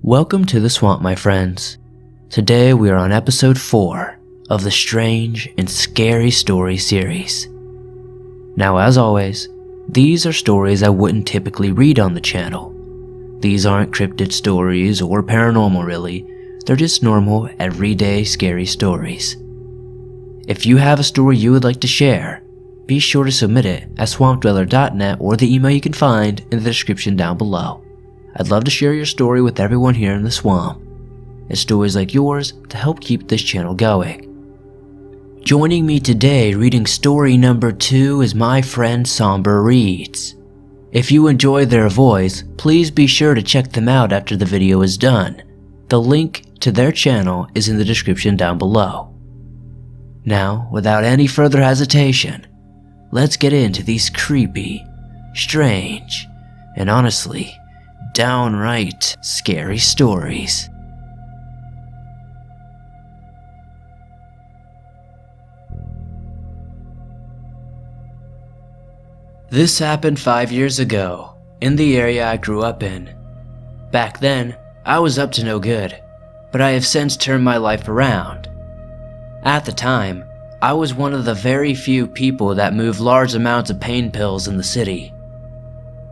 Welcome to the swamp, my friends. Today we are on episode 4 of the Strange and Scary Story series. Now, as always, these are stories I wouldn't typically read on the channel. These aren't cryptid stories or paranormal really, they're just normal, everyday scary stories. If you have a story you would like to share, be sure to submit it at swampdweller.net or the email you can find in the description down below. I'd love to share your story with everyone here in the swamp. It's stories like yours to help keep this channel going. Joining me today reading story number 2 is my friend Somber Reads. If you enjoy their voice, please be sure to check them out after the video is done. The link to their channel is in the description down below. Now, without any further hesitation, let's get into these creepy, strange, and honestly, downright scary stories. This happened 5 years ago, in the area I grew up in. Back then, I was up to no good, but I have since turned my life around. At the time, I was one of the very few people that moved large amounts of pain pills in the city.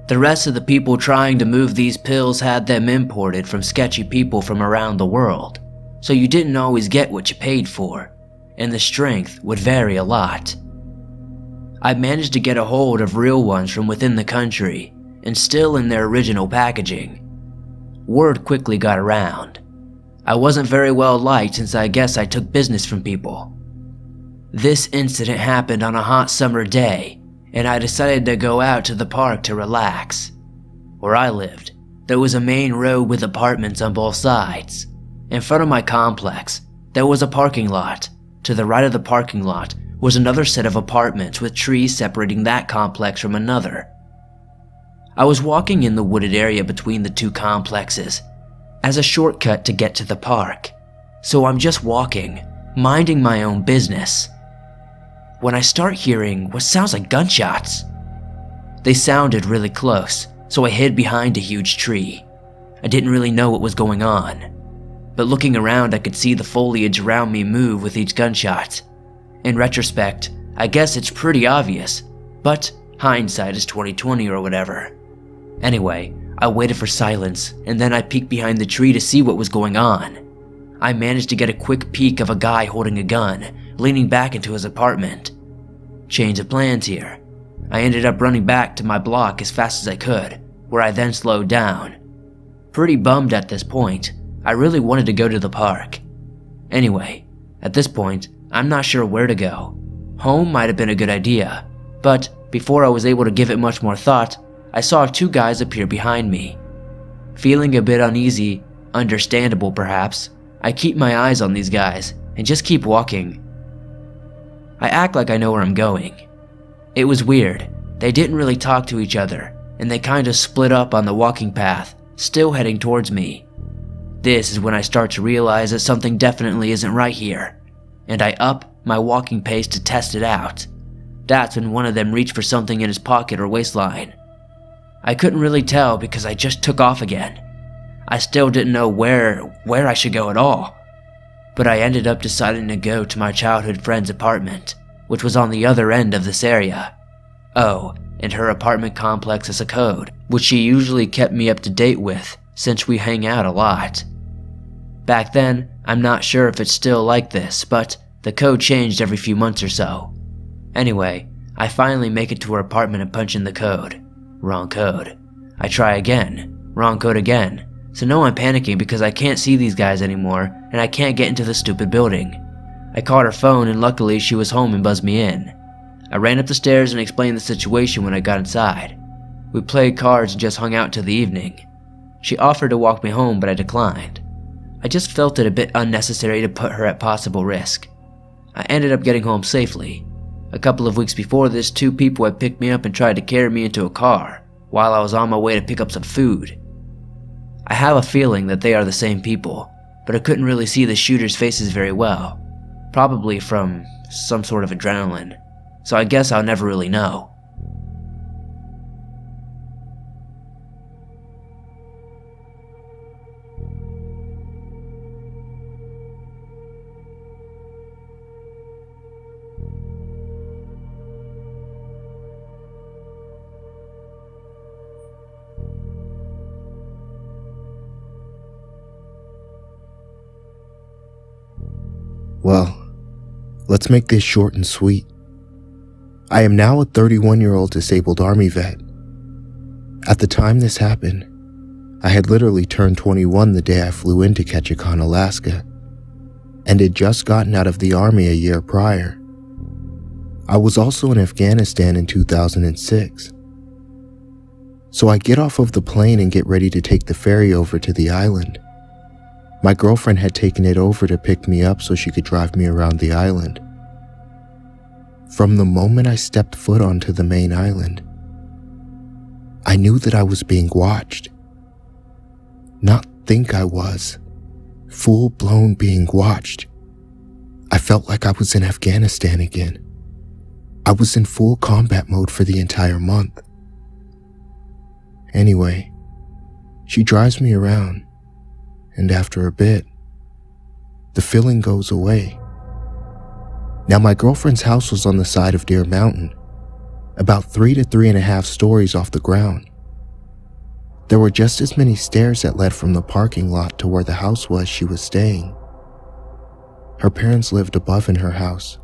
The rest of the people trying to move these pills had them imported from sketchy people from around the world, so you didn't always get what you paid for, and the strength would vary a lot. I managed to get a hold of real ones from within the country, and still in their original packaging. Word quickly got around. I wasn't very well liked since I guess I took business from people. This incident happened on a hot summer day, and I decided to go out to the park to relax. Where I lived, there was a main road with apartments on both sides. In front of my complex, there was a parking lot. To the right of the parking lot was another set of apartments with trees separating that complex from another. I was walking in the wooded area between the two complexes as a shortcut to get to the park, so I'm just walking, minding my own business, when I start hearing what sounds like gunshots. They sounded really close, so I hid behind a huge tree. I didn't really know what was going on, but looking around I could see the foliage around me move with each gunshot. In retrospect, I guess it's pretty obvious, but hindsight is 20/20 or whatever. Anyway, I waited for silence, and then I peeked behind the tree to see what was going on. I managed to get a quick peek of a guy holding a gun, leaning back into his apartment. Change of plans here. I ended up running back to my block as fast as I could, where I then slowed down. Pretty bummed at this point. I really wanted to go to the park. Anyway, at this point, I'm not sure where to go. Home might have been a good idea, but before I was able to give it much more thought, I saw 2 guys appear behind me. Feeling a bit uneasy, understandable perhaps, I keep my eyes on these guys and just keep walking. I act like I know where I'm going. It was weird. They didn't really talk to each other, and they kind of split up on the walking path, still heading towards me. This is when I start to realize that something definitely isn't right here, and I up my walking pace to test it out. That's when one of them reached for something in his pocket or waistline. I couldn't really tell because I just took off again. I still didn't know where I should go at all, but I ended up deciding to go to my childhood friend's apartment, which was on the other end of this area. Oh, and her apartment complex has a code, which she usually kept me up to date with since we hang out a lot. Back then, I'm not sure if it's still like this, but the code changed every few months or so. Anyway, I finally make it to her apartment and punch in the code. Wrong code. I try again. Wrong code again. So now I'm panicking because I can't see these guys anymore and I can't get into the stupid building. I called her phone and luckily she was home and buzzed me in. I ran up the stairs and explained the situation when I got inside. We played cards and just hung out till the evening. She offered to walk me home but I declined. I just felt it a bit unnecessary to put her at possible risk. I ended up getting home safely. A couple of weeks before this, 2 people had picked me up and tried to carry me into a car while I was on my way to pick up some food. I have a feeling that they are the same people, but I couldn't really see the shooters' faces very well, probably from some sort of adrenaline, so I guess I'll never really know. Well, let's make this short and sweet. I am now a 31-year-old disabled Army vet. At the time this happened, I had literally turned 21 the day I flew into Ketchikan, Alaska, and had just gotten out of the Army a year prior. I was also in Afghanistan in 2006. So I get off of the plane and get ready to take the ferry over to the island. My girlfriend had taken it over to pick me up so she could drive me around the island. From the moment I stepped foot onto the main island, I knew that I was being watched. Not think I was. Full-blown being watched. I felt like I was in Afghanistan again. I was in full combat mode for the entire month. Anyway, she drives me around, and after a bit, the feeling goes away. Now, my girlfriend's house was on the side of Deer Mountain, about 3 to 3.5 stories off the ground. There were just as many stairs that led from the parking lot to where the house was she was staying. Her parents lived above in her house.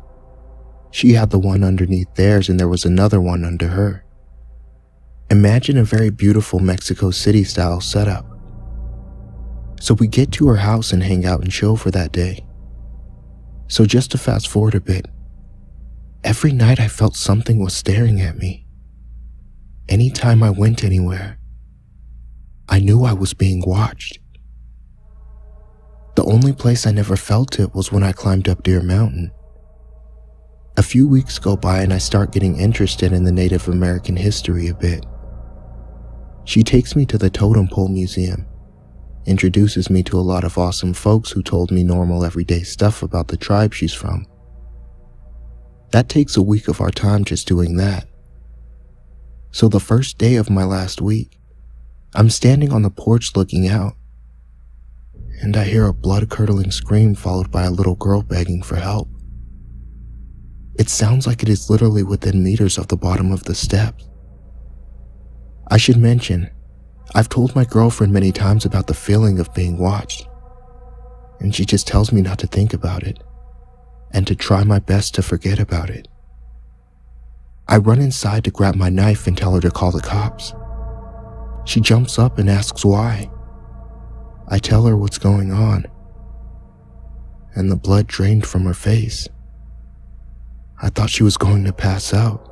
She had the one underneath theirs, and there was another one under her. Imagine a very beautiful Mexico City style setup. So we get to her house and hang out and chill for that day. So just to fast forward a bit, every night I felt something was staring at me. Anytime I went anywhere, I knew I was being watched. The only place I never felt it was when I climbed up Deer Mountain. A few weeks go by and I start getting interested in the Native American history a bit. She takes me to the Totem Pole Museum, introduces me to a lot of awesome folks who told me normal everyday stuff about the tribe she's from. That takes a week of our time just doing that. So the first day of my last week, I'm standing on the porch looking out, and I hear a blood-curdling scream followed by a little girl begging for help. It sounds like it is literally within meters of the bottom of the steps. I should mention, I've told my girlfriend many times about the feeling of being watched, and she just tells me not to think about it, and to try my best to forget about it. I run inside to grab my knife and tell her to call the cops. She jumps up and asks why. I tell her what's going on, and the blood drained from her face. I thought she was going to pass out.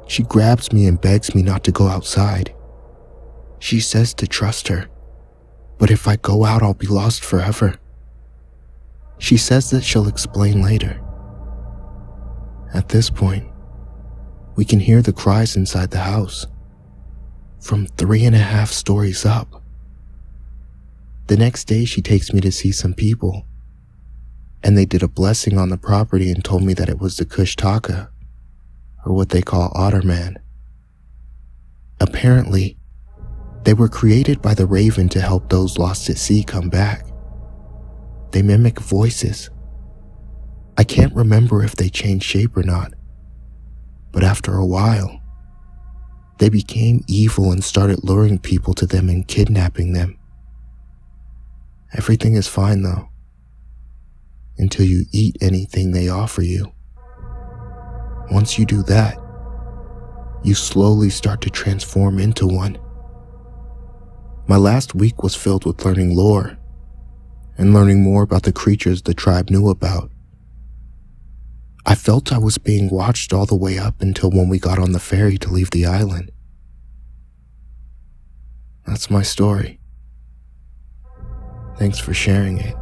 She grabs me and begs me not to go outside. She says to trust her, but if I go out, I'll be lost forever. She says that she'll explain later. At this point, we can hear the cries inside the house, from 3.5 stories up. The next day, she takes me to see some people, and they did a blessing on the property and told me that it was the Kushtaka, or what they call Otter Man. Apparently, they were created by the raven to help those lost at sea come back. They mimic voices. I can't remember if they changed shape or not, but after a while, they became evil and started luring people to them and kidnapping them. Everything is fine though, until you eat anything they offer you. Once you do that, you slowly start to transform into one. My last week was filled with learning lore and learning more about the creatures the tribe knew about. I felt I was being watched all the way up until when we got on the ferry to leave the island. That's my story. Thanks for sharing it.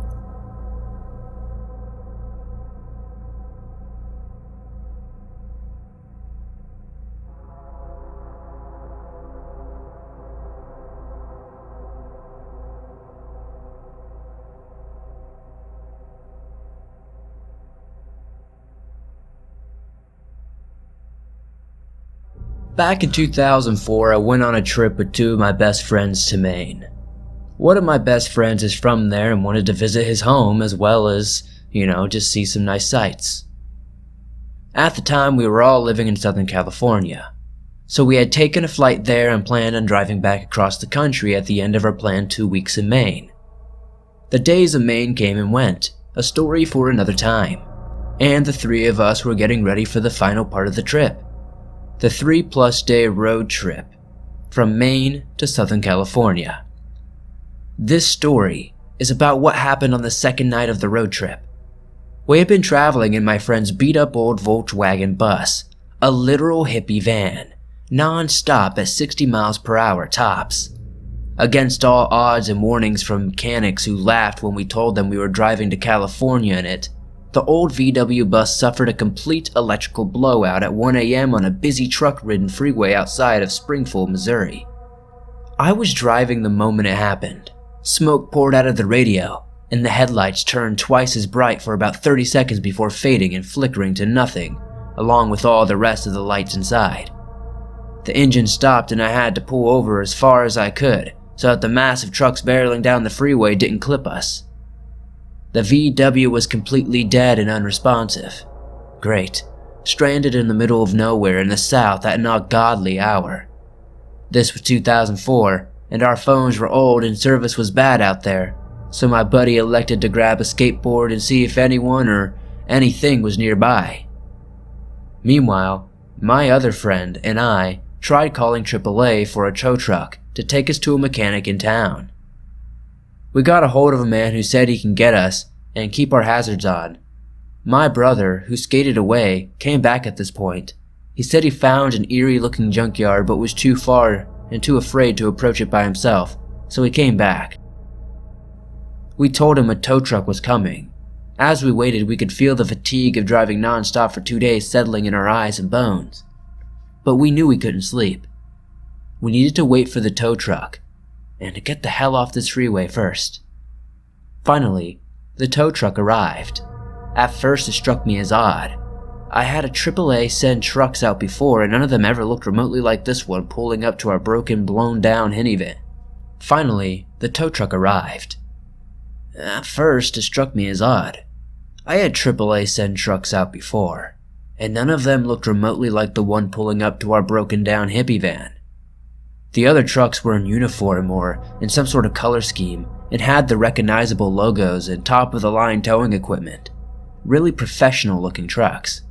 Back in 2004, I went on a trip with 2 of my best friends to Maine. One of my best friends is from there and wanted to visit his home as well as, just see some nice sights. At the time, we were all living in Southern California, so we had taken a flight there and planned on driving back across the country at the end of our planned 2 weeks in Maine. The days of Maine came and went, a story for another time. And the three of us were getting ready for the final part of the trip. The 3+ day road trip from Maine to Southern California. This story is about what happened on the second night of the road trip. We had been traveling in my friend's beat-up old Volkswagen bus, a literal hippie van, non-stop at 60 miles per hour tops. Against all odds and warnings from mechanics who laughed when we told them we were driving to California in it, the old VW bus suffered a complete electrical blowout at 1 a.m. on a busy truck-ridden freeway outside of Springfield, Missouri. I was driving the moment it happened. Smoke poured out of the radio, and the headlights turned twice as bright for about 30 seconds before fading and flickering to nothing, along with all the rest of the lights inside. The engine stopped and I had to pull over as far as I could so that the massive trucks barreling down the freeway didn't clip us. The VW was completely dead and unresponsive. Great. Stranded in the middle of nowhere in the south at an ungodly hour. This was 2004, and our phones were old and service was bad out there, so my buddy elected to grab a skateboard and see if anyone or anything was nearby. Meanwhile, my other friend and I tried calling AAA for a tow truck to take us to a mechanic in town. We got a hold of a man who said he can get us and keep our hazards on. My brother, who skated away, came back at this point. He said he found an eerie-looking junkyard but was too far and too afraid to approach it by himself, so he came back. We told him a tow truck was coming. As we waited, we could feel the fatigue of driving non-stop for 2 days settling in our eyes and bones. But we knew we couldn't sleep. We needed to wait for the tow truck, and to get the hell off this freeway first. Finally, the tow truck arrived. At first it struck me as odd. I had a AAA send trucks out before and none of them ever looked remotely like this one pulling up to our broken, blown down minivan. Finally, the tow truck arrived. At first it struck me as odd. I had AAA send trucks out before, and none of them looked remotely like the one pulling up to our broken down hippie van. The other trucks were in uniform or in some sort of color scheme and had the recognizable logos and top-of-the-line towing equipment. Really professional-looking trucks.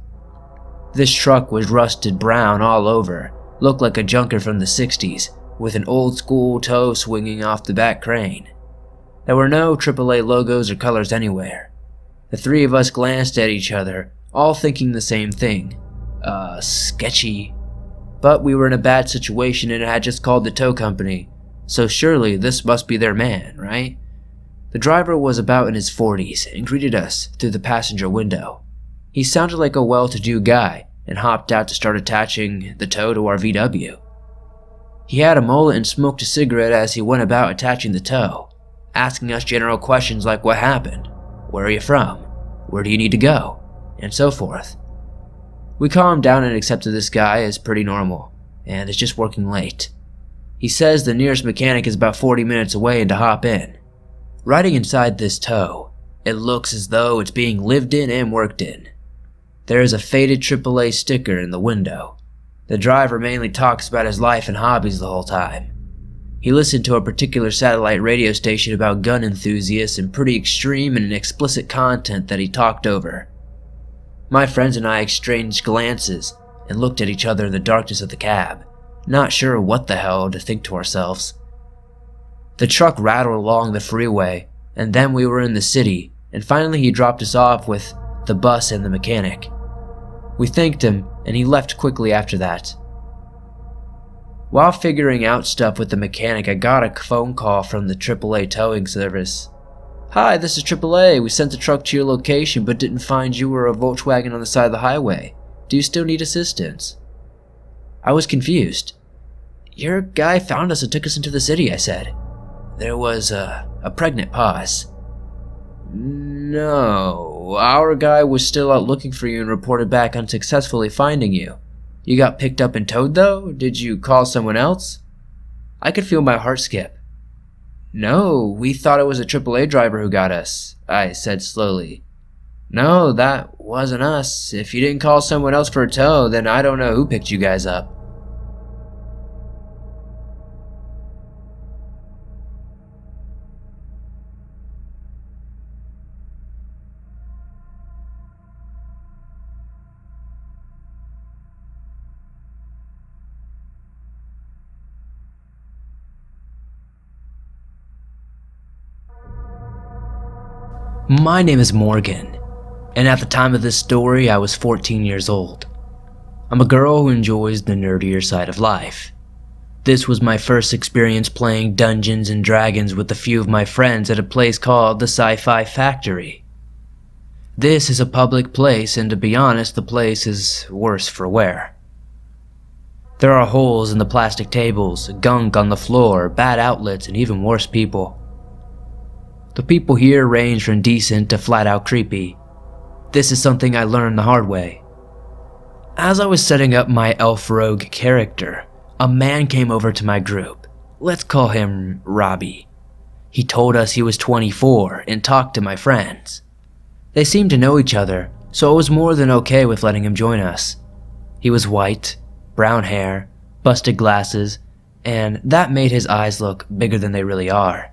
This truck was rusted brown all over, looked like a junker from the 60s, with an old-school tow swinging off the back crane. There were no AAA logos or colors anywhere. The three of us glanced at each other, all thinking the same thing. Sketchy. But we were in a bad situation and had just called the tow company, so surely this must be their man, right? The driver was about in his 40s and greeted us through the passenger window. He sounded like a well-to-do guy and hopped out to start attaching the tow to our VW. He had a mullet and smoked a cigarette as he went about attaching the tow, asking us general questions like what happened, where are you from, where do you need to go, and so forth. We calmed down and accepted this guy as pretty normal, and is just working late. He says the nearest mechanic is about 40 minutes away and to hop in. Riding inside this tow, it looks as though it's being lived in and worked in. There is a faded AAA sticker in the window. The driver mainly talks about his life and hobbies the whole time. He listened to a particular satellite radio station about gun enthusiasts and pretty extreme and explicit content that he talked over. My friends and I exchanged glances and looked at each other in the darkness of the cab, not sure what the hell to think to ourselves. The truck rattled along the freeway, and then we were in the city, and finally he dropped us off with the bus and the mechanic. We thanked him, and he left quickly after that. While figuring out stuff with the mechanic, I got a phone call from the AAA towing service. Hi, this is AAA. We sent the truck to your location but didn't find you or a Volkswagen on the side of the highway. Do you still need assistance? I was confused. Your guy found us and took us into the city, I said. There was a pregnant pause. No, our guy was still out looking for you and reported back unsuccessfully finding you. You got picked up and towed though? Did you call someone else? I could feel my heart skip. No, we thought it was a AAA driver who got us, I said slowly. No, that wasn't us. If you didn't call someone else for a tow, then I don't know who picked you guys up. My name is Morgan, and at the time of this story, I was 14 years old. I'm a girl who enjoys the nerdier side of life. This was my first experience playing Dungeons and Dragons with a few of my friends at a place called the Sci-Fi Factory. This is a public place, and to be honest, the place is worse for wear. There are holes in the plastic tables, gunk on the floor, bad outlets, and even worse people. The people here range from decent to flat out creepy. This is something I learned the hard way. As I was setting up my elf rogue character, a man came over to my group. Let's call him Robbie. He told us he was 24 and talked to my friends. They seemed to know each other, so I was more than okay with letting him join us. He was white, brown hair, busted glasses, and that made his eyes look bigger than they really are,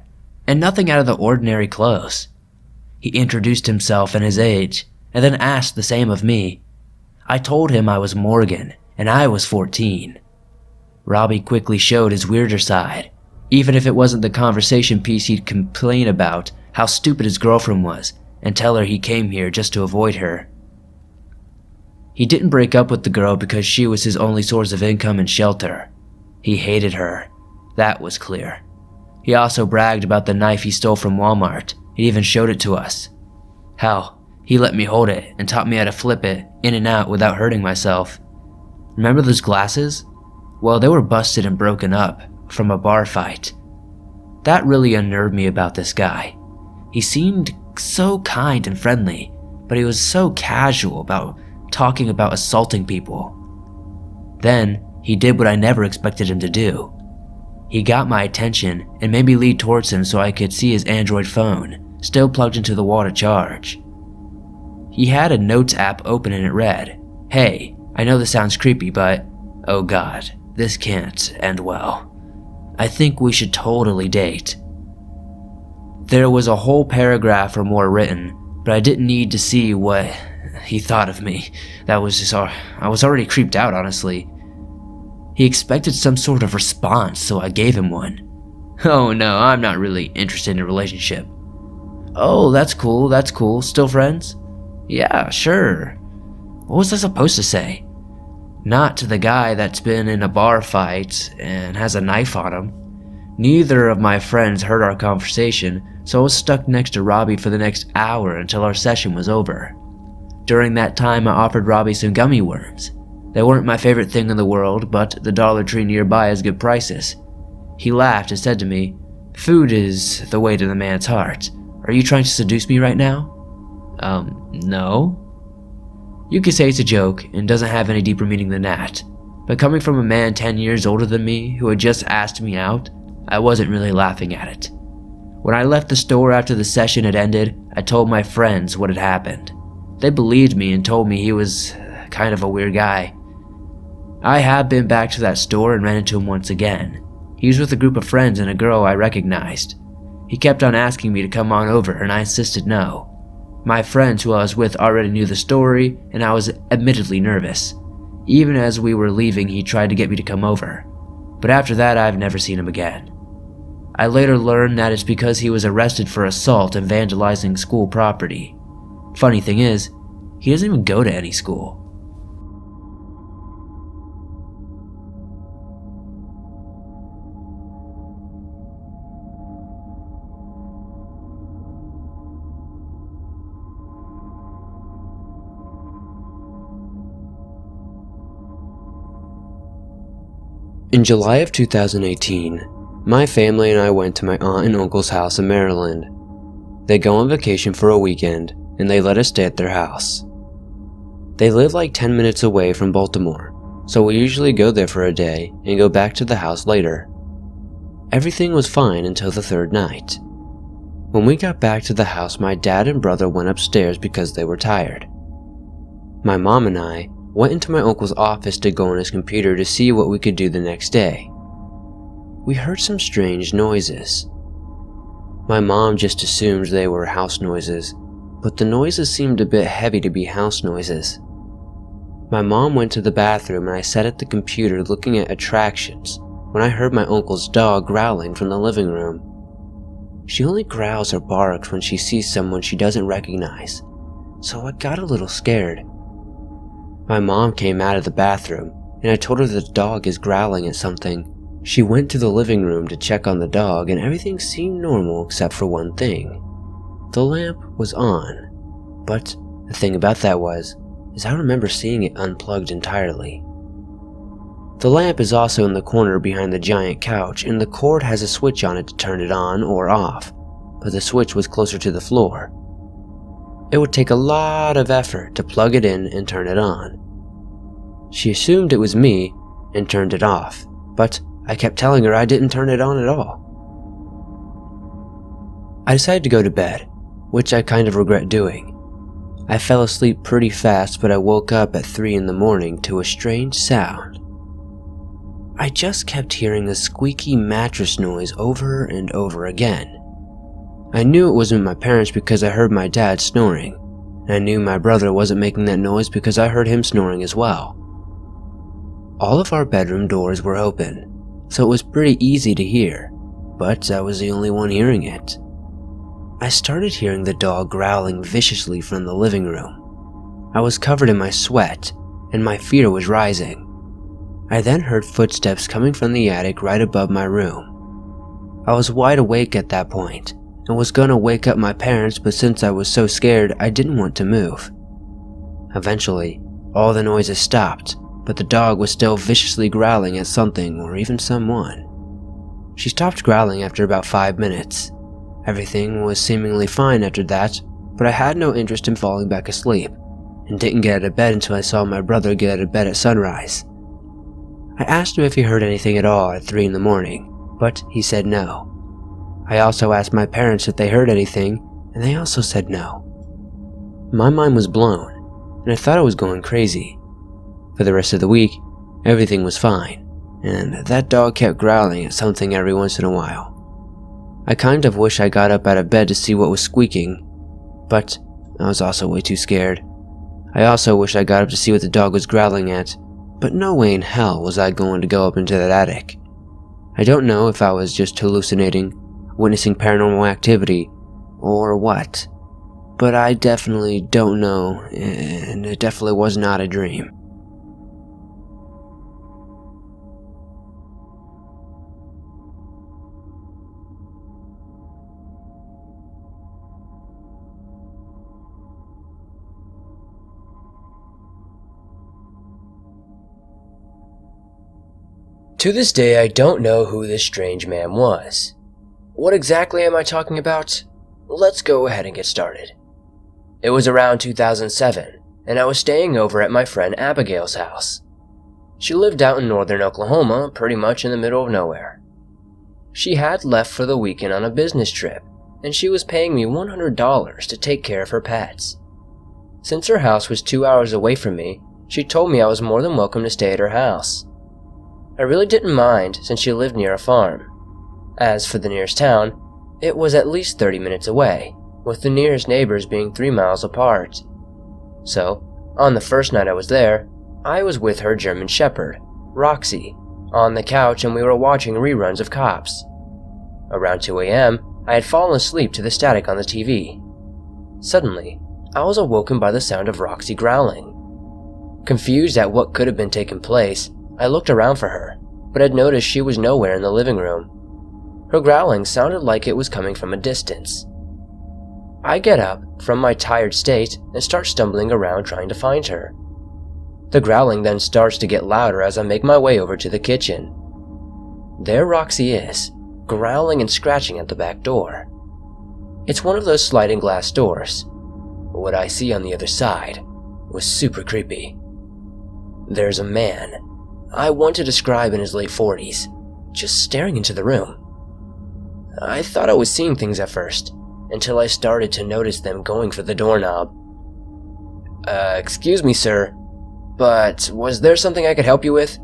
and nothing out of the ordinary clothes. He introduced himself and his age, and then asked the same of me. I told him I was Morgan, and I was 14. Robbie quickly showed his weirder side, even if it wasn't the conversation piece he'd complain about how stupid his girlfriend was, and tell her he came here just to avoid her. He didn't break up with the girl because she was his only source of income and shelter. He hated her. That was clear. He also bragged about the knife he stole from Walmart. He even showed it to us. Hell, he let me hold it and taught me how to flip it in and out without hurting myself. Remember those glasses? Well, they were busted and broken up from a bar fight. That really unnerved me about this guy. He seemed so kind and friendly, but he was so casual about talking about assaulting people. Then, he did what I never expected him to do. He got my attention and made me lead towards him so I could see his Android phone, still plugged into the wall to charge. He had a notes app open and it read, "Hey, I know this sounds creepy, but oh god, this can't end well. I think we should totally date." There was a whole paragraph or more written, but I didn't need to see what he thought of me. I was already creeped out, honestly. He expected some sort of response, so I gave him one. "Oh no, I'm not really interested in a relationship." "Oh, that's cool. Still friends?" "Yeah, sure." What was I supposed to say? Not to the guy that's been in a bar fight and has a knife on him. Neither of my friends heard our conversation, so I was stuck next to Robbie for the next hour until our session was over. During that time, I offered Robbie some gummy worms. They weren't my favorite thing in the world, but the Dollar Tree nearby has good prices. He laughed and said to me, "Food is the way to the man's heart. Are you trying to seduce me right now?" No. You could say it's a joke and doesn't have any deeper meaning than that, but coming from a man 10 years older than me who had just asked me out, I wasn't really laughing at it. When I left the store after the session had ended, I told my friends what had happened. They believed me and told me he was kind of a weird guy. I have been back to that store and ran into him once again. He was with a group of friends and a girl I recognized. He kept on asking me to come on over and I insisted no. My friends who I was with already knew the story and I was admittedly nervous. Even as we were leaving, he tried to get me to come over. But after that, I've never seen him again. I later learned that it's because he was arrested for assault and vandalizing school property. Funny thing is, he doesn't even go to any school. In July of 2018, my family and I went to my aunt and uncle's house in Maryland. They go on vacation for a weekend, and they let us stay at their house. They live like 10 minutes away from Baltimore, so we usually go there for a day and go back to the house later. Everything was fine until the third night. When we got back to the house, my dad and brother went upstairs because they were tired. My mom and I went into my uncle's office to go on his computer to see what we could do the next day. We heard some strange noises. My mom just assumed they were house noises, but the noises seemed a bit heavy to be house noises. My mom went to the bathroom and I sat at the computer looking at attractions when I heard my uncle's dog growling from the living room. she only growls or barks when she sees someone she doesn't recognize, so I got a little scared. My mom came out of the bathroom, and I told her the dog is growling at something. She went to the living room to check on the dog, and everything seemed normal except for one thing. The lamp was on, but the thing about that is I remember seeing it unplugged entirely. The lamp is also in the corner behind the giant couch, and the cord has a switch on it to turn it on or off, but the switch was closer to the floor. It would take a lot of effort to plug it in and turn it on. She assumed it was me and turned it off, but I kept telling her I didn't turn it on at all. I decided to go to bed, which I kind of regret doing. I fell asleep pretty fast, but I woke up at 3 in the morning to a strange sound. I just kept hearing a squeaky mattress noise over and over again. I knew it wasn't my parents because I heard my dad snoring, and I knew my brother wasn't making that noise because I heard him snoring as well. All of our bedroom doors were open, so it was pretty easy to hear, but I was the only one hearing it. I started hearing the dog growling viciously from the living room. I was covered in my sweat, and my fear was rising. I then heard footsteps coming from the attic right above my room. I was wide awake at that point, and was gonna wake up my parents, but since I was so scared, I didn't want to move. Eventually, all the noises stopped, but the dog was still viciously growling at something or even someone. She stopped growling after about 5 minutes. Everything was seemingly fine after that, but I had no interest in falling back asleep, and didn't get out of bed until I saw my brother get out of bed at sunrise. I asked him if he heard anything at all at 3 in the morning, but he said no. I also asked my parents if they heard anything, and they also said no. My mind was blown, and I thought I was going crazy. For the rest of the week, everything was fine, and that dog kept growling at something every once in a while. I kind of wish I got up out of bed to see what was squeaking, but I was also way too scared. I also wish I got up to see what the dog was growling at, but no way in hell was I going to go up into that attic. I don't know if I was just hallucinating, witnessing paranormal activity, or what, but I definitely don't know, and it definitely was not a dream. To this day, I don't know who this strange man was. What exactly am I talking about? Let's go ahead and get started. It was around 2007, and I was staying over at my friend Abigail's house. She lived out in northern Oklahoma, pretty much in the middle of nowhere. She had left for the weekend on a business trip, and she was paying me $100 to take care of her pets. Since her house was 2 hours away from me, she told me I was more than welcome to stay at her house. I really didn't mind since she lived near a farm. As for the nearest town, it was at least 30 minutes away, with the nearest neighbors being 3 miles apart. So, on the first night I was there, I was with her German Shepherd, Roxy, on the couch, and we were watching reruns of Cops. Around 2 a.m., I had fallen asleep to the static on the TV. Suddenly, I was awoken by the sound of Roxy growling. Confused at what could have been taking place, I looked around for her, but had noticed she was nowhere in the living room. Her growling sounded like it was coming from a distance. I get up from my tired state and start stumbling around trying to find her. The growling then starts to get louder as I make my way over to the kitchen. There Roxy is, growling and scratching at the back door. It's one of those sliding glass doors. What I see on the other side was super creepy. There's a man, I want to describe in his late 40s, just staring into the room. I thought I was seeing things at first, until I started to notice them going for the doorknob. Excuse me, sir, but was there something I could help you with?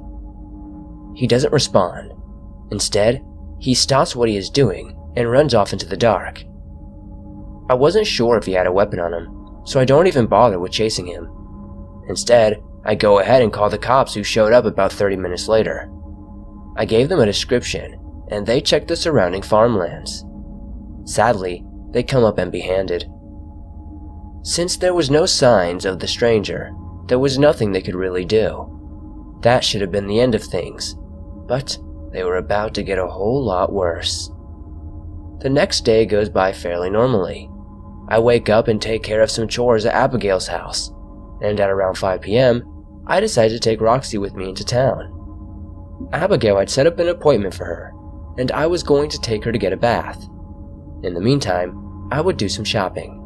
He doesn't respond. Instead, he stops what he is doing and runs off into the dark. I wasn't sure if he had a weapon on him, so I don't even bother with chasing him. Instead, I go ahead and call the cops, who showed up about 30 minutes later. I gave them a description, and they checked the surrounding farmlands. Sadly, they come up empty-handed. Since there was no signs of the stranger, there was nothing they could really do. That should have been the end of things, but they were about to get a whole lot worse. The next day goes by fairly normally. I wake up and take care of some chores at Abigail's house, and at around 5 p.m., I decide to take Roxy with me into town. Abigail had set up an appointment for her, and I was going to take her to get a bath. In the meantime, I would do some shopping.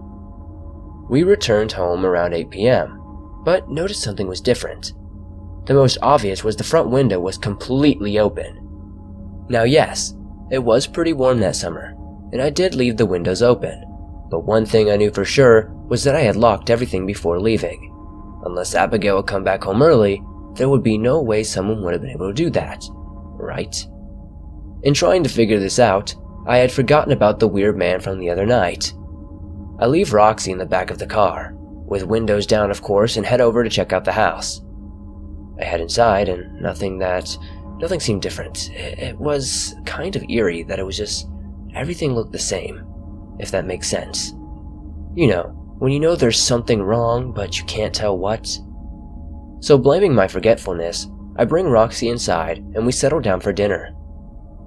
We returned home around 8 p.m., but noticed something was different. The most obvious was the front window was completely open. Now yes, it was pretty warm that summer, and I did leave the windows open, but one thing I knew for sure was that I had locked everything before leaving. Unless Abigail had come back home early, there would be no way someone would have been able to do that, right? In trying to figure this out, I had forgotten about the weird man from the other night. I leave Roxy in the back of the car, with windows down of course, and head over to check out the house. I head inside and nothing seemed different. It was kind of eerie that it was just everything looked the same, if that makes sense. You know, when you know there's something wrong but you can't tell what. So blaming my forgetfulness, I bring Roxy inside and we settle down for dinner.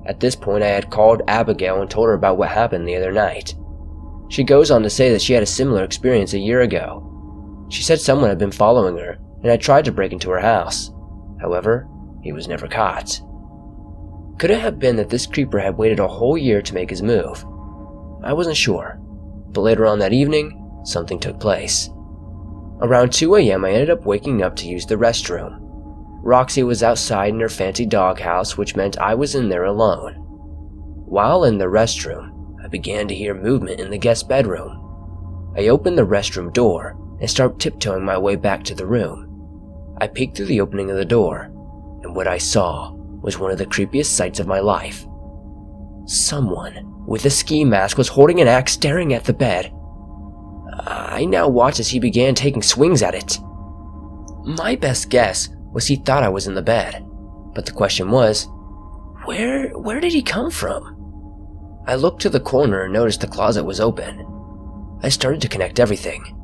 At this point I had called Abigail and told her about what happened the other night. She goes on to say that she had a similar experience a year ago. She said someone had been following her and had tried to break into her house. However, he was never caught. Could it have been that this creeper had waited a whole year to make his move? I wasn't sure, but later on that evening, something took place. Around 2 a.m. I ended up waking up to use the restroom. Roxy was outside in her fancy doghouse, which meant I was in there alone. While in the restroom, I began to hear movement in the guest bedroom. I opened the restroom door and started tiptoeing my way back to the room. I peeked through the opening of the door, and what I saw was one of the creepiest sights of my life. Someone with a ski mask was holding an axe staring at the bed. I now watched as he began taking swings at it. My best guess was he thought I was in the bed, but the question was, where did he come from? I looked to the corner and noticed the closet was open. I started to connect everything.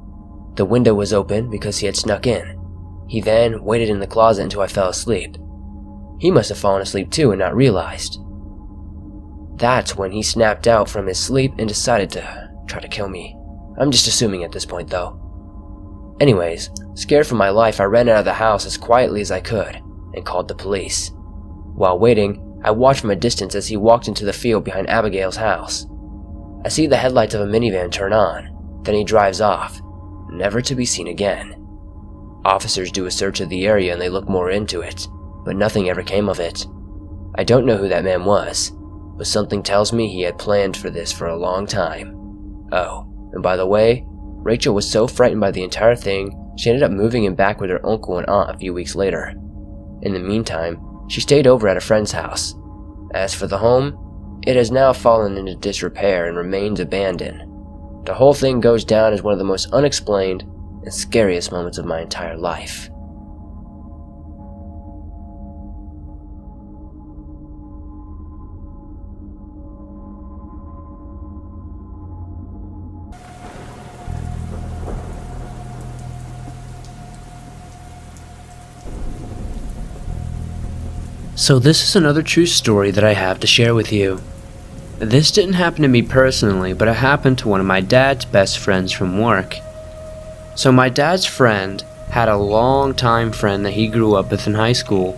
The window was open because he had snuck in. He then waited in the closet until I fell asleep. He must have fallen asleep too and not realized. That's when he snapped out from his sleep and decided to try to kill me. I'm just assuming at this point though. Anyways, scared for my life, I ran out of the house as quietly as I could and called the police. While waiting, I watched from a distance as he walked into the field behind Abigail's house. I see the headlights of a minivan turn on, then he drives off, never to be seen again. Officers do a search of the area and they look more into it, but nothing ever came of it. I don't know who that man was, but something tells me he had planned for this for a long time. Oh, and by the way, Rachel was so frightened by the entire thing, she ended up moving in back with her uncle and aunt a few weeks later. In the meantime, she stayed over at a friend's house. As for the home, it has now fallen into disrepair and remains abandoned. The whole thing goes down as one of the most unexplained and scariest moments of my entire life. So this is another true story that I have to share with you. This didn't happen to me personally, but it happened to one of my dad's best friends from work. So my dad's friend had a long-time friend that he grew up with in high school.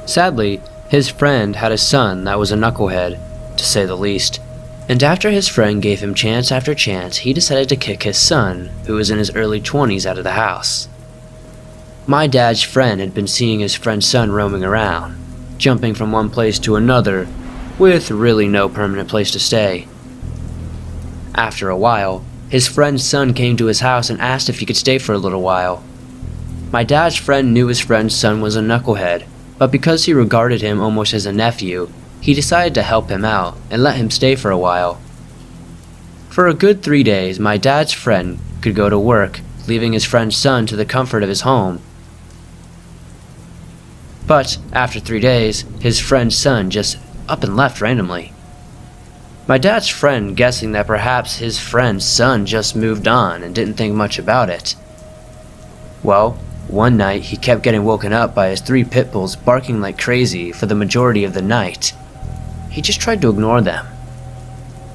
Sadly, his friend had a son that was a knucklehead, to say the least. And after his friend gave him chance after chance, he decided to kick his son, who was in his early 20s, out of the house. My dad's friend had been seeing his friend's son roaming around, jumping from one place to another, with really no permanent place to stay. After a while, his friend's son came to his house and asked if he could stay for a little while. My dad's friend knew his friend's son was a knucklehead, but because he regarded him almost as a nephew, he decided to help him out and let him stay for a while. For a good 3 days, my dad's friend could go to work, leaving his friend's son to the comfort of his home. But after 3 days, his friend's son just up and left randomly. My dad's friend guessing that perhaps his friend's son just moved on and didn't think much about it. Well, one night he kept getting woken up by his 3 pit bulls barking like crazy for the majority of the night. He just tried to ignore them.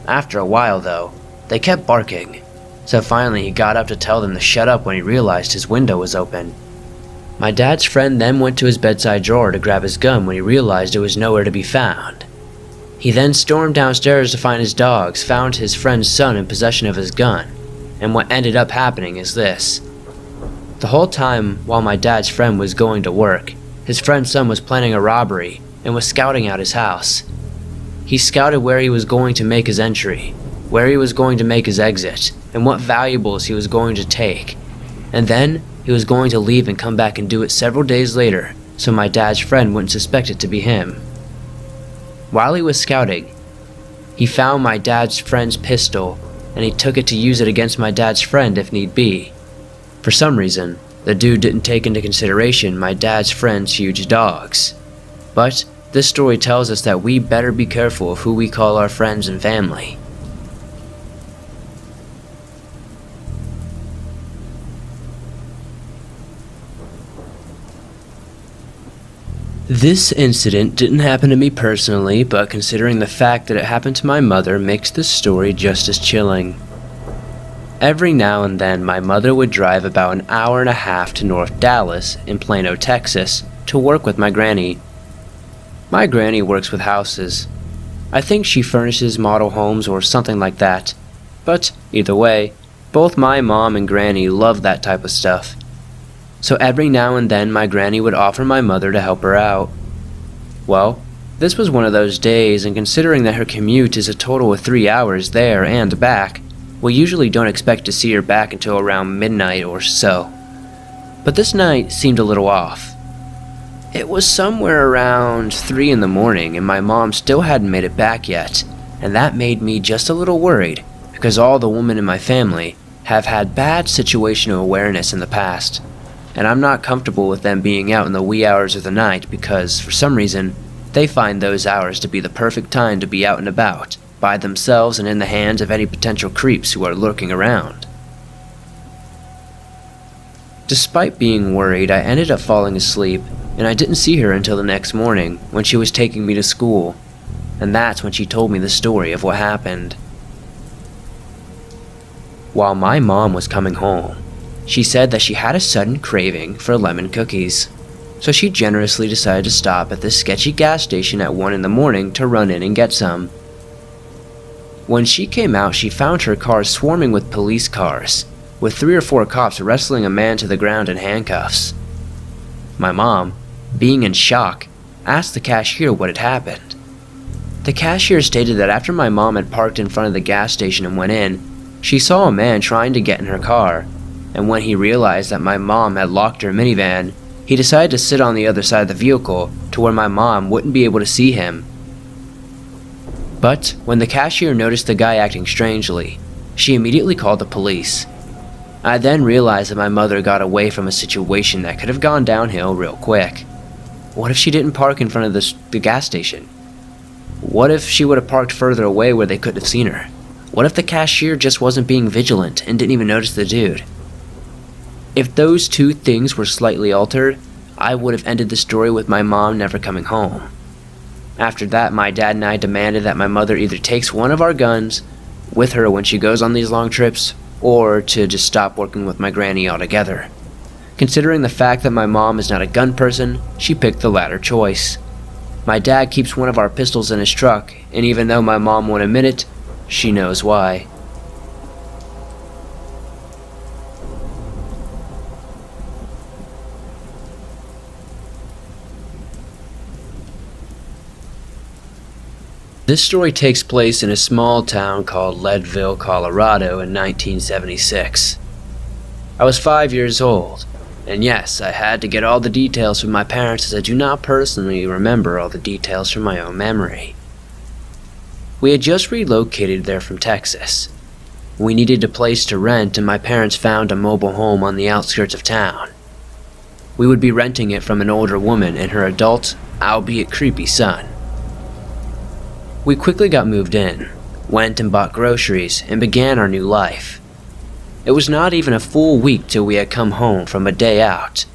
After a while though, they kept barking, so finally he got up to tell them to shut up when he realized his window was open. My dad's friend then went to his bedside drawer to grab his gun when he realized it was nowhere to be found. He then stormed downstairs to find his dogs, found his friend's son in possession of his gun, and what ended up happening is this. The whole time while my dad's friend was going to work, his friend's son was planning a robbery and was scouting out his house. He scouted where he was going to make his entry, where he was going to make his exit, and what valuables he was going to take, and then he was going to leave and come back and do it several days later so my dad's friend wouldn't suspect it to be him. While he was scouting, he found my dad's friend's pistol and he took it to use it against my dad's friend if need be. For some reason, the dude didn't take into consideration my dad's friend's huge dogs. But this story tells us that we better be careful of who we call our friends and family. This incident didn't happen to me personally, but considering the fact that it happened to my mother makes this story just as chilling. Every now and then my mother would drive about an hour and a half to North Dallas in Plano, Texas to work with my granny. My granny works with houses. I think she furnishes model homes or something like that, but either way, both my mom and granny love that type of stuff. So every now and then my granny would offer my mother to help her out. Well, this was one of those days, and considering that her commute is a total of 3 hours there and back, we usually don't expect to see her back until around midnight or so. But this night seemed a little off. It was somewhere around 3 in the morning and my mom still hadn't made it back yet, and that made me just a little worried because all the women in my family have had bad situational awareness in the past. And I'm not comfortable with them being out in the wee hours of the night because, for some reason, they find those hours to be the perfect time to be out and about, by themselves and in the hands of any potential creeps who are lurking around. Despite being worried, I ended up falling asleep, and I didn't see her until the next morning when she was taking me to school, and that's when she told me the story of what happened. While my mom was coming home, she said that she had a sudden craving for lemon cookies, so she generously decided to stop at this sketchy gas station at 1 in the morning to run in and get some. When she came out, she found her car swarming with police cars, with 3 or 4 cops wrestling a man to the ground in handcuffs. My mom, being in shock, asked the cashier what had happened. The cashier stated that after my mom had parked in front of the gas station and went in, she saw a man trying to get in her car, and when he realized that my mom had locked her minivan, he decided to sit on the other side of the vehicle to where my mom wouldn't be able to see him. But when the cashier noticed the guy acting strangely, she immediately called the police. I then realized that my mother got away from a situation that could have gone downhill real quick. What if she didn't park in front of the gas station? What if she would have parked further away where they couldn't have seen her? What if the cashier just wasn't being vigilant and didn't even notice the dude? If those 2 things were slightly altered, I would have ended the story with my mom never coming home. After that, my dad and I demanded that my mother either takes one of our guns with her when she goes on these long trips, or to just stop working with my granny altogether. Considering the fact that my mom is not a gun person, she picked the latter choice. My dad keeps one of our pistols in his truck, and even though my mom won't admit it, she knows why. This story takes place in a small town called Leadville, Colorado in 1976. I was 5 years old, and yes, I had to get all the details from my parents as I do not personally remember all the details from my own memory. We had just relocated there from Texas. We needed a place to rent and my parents found a mobile home on the outskirts of town. We would be renting it from an older woman and her adult, albeit creepy son. We quickly got moved in. went and bought groceries, and began our new life. It was not even a full week till we had come home from a day out.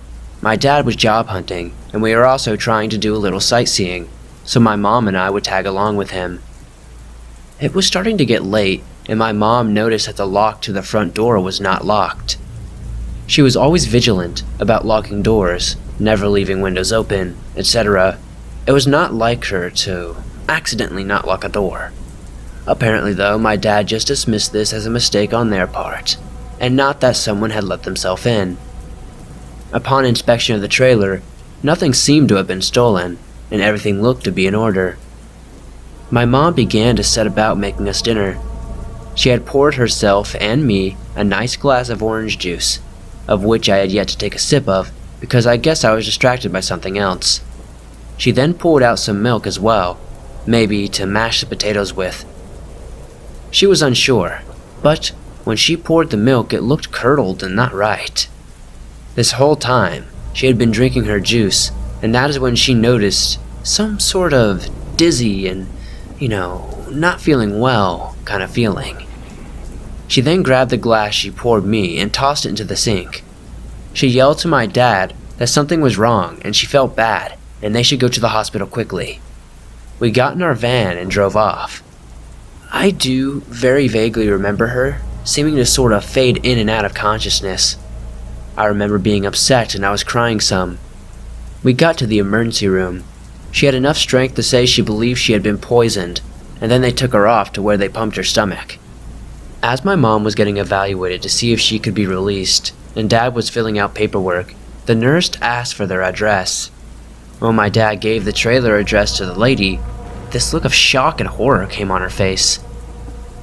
My dad was job hunting, and we were also trying to do a little sightseeing, so my mom and I would tag along with him. It was starting to get late, and my mom noticed that the lock to the front door was not locked. She was always vigilant about locking doors, never leaving windows open, etc. It was not like her to accidentally not lock a door. Apparently though, my dad just dismissed this as a mistake on their part, and not that someone had let themselves in. Upon inspection of the trailer, nothing seemed to have been stolen, and everything looked to be in order. My mom began to set about making us dinner. She had poured herself and me a nice glass of orange juice, of which I had yet to take a sip of, because I guess I was distracted by something else. She then poured out some milk as well, maybe to mash the potatoes with. She was unsure, but when she poured the milk it looked curdled and not right. This whole time, she had been drinking her juice, and that is when she noticed some sort of dizzy and, not feeling well kind of feeling. She then grabbed the glass she poured me and tossed it into the sink. She yelled to my dad that something was wrong and she felt bad and they should go to the hospital quickly. We got in our van and drove off. I do very vaguely remember her, seeming to sort of fade in and out of consciousness. I remember being upset and I was crying some. We got to the emergency room. She had enough strength to say she believed she had been poisoned, and then they took her off to where they pumped her stomach. As my mom was getting evaluated to see if she could be released, and Dad was filling out paperwork, the nurse asked for their address. When my dad gave the trailer address to the lady, this look of shock and horror came on her face.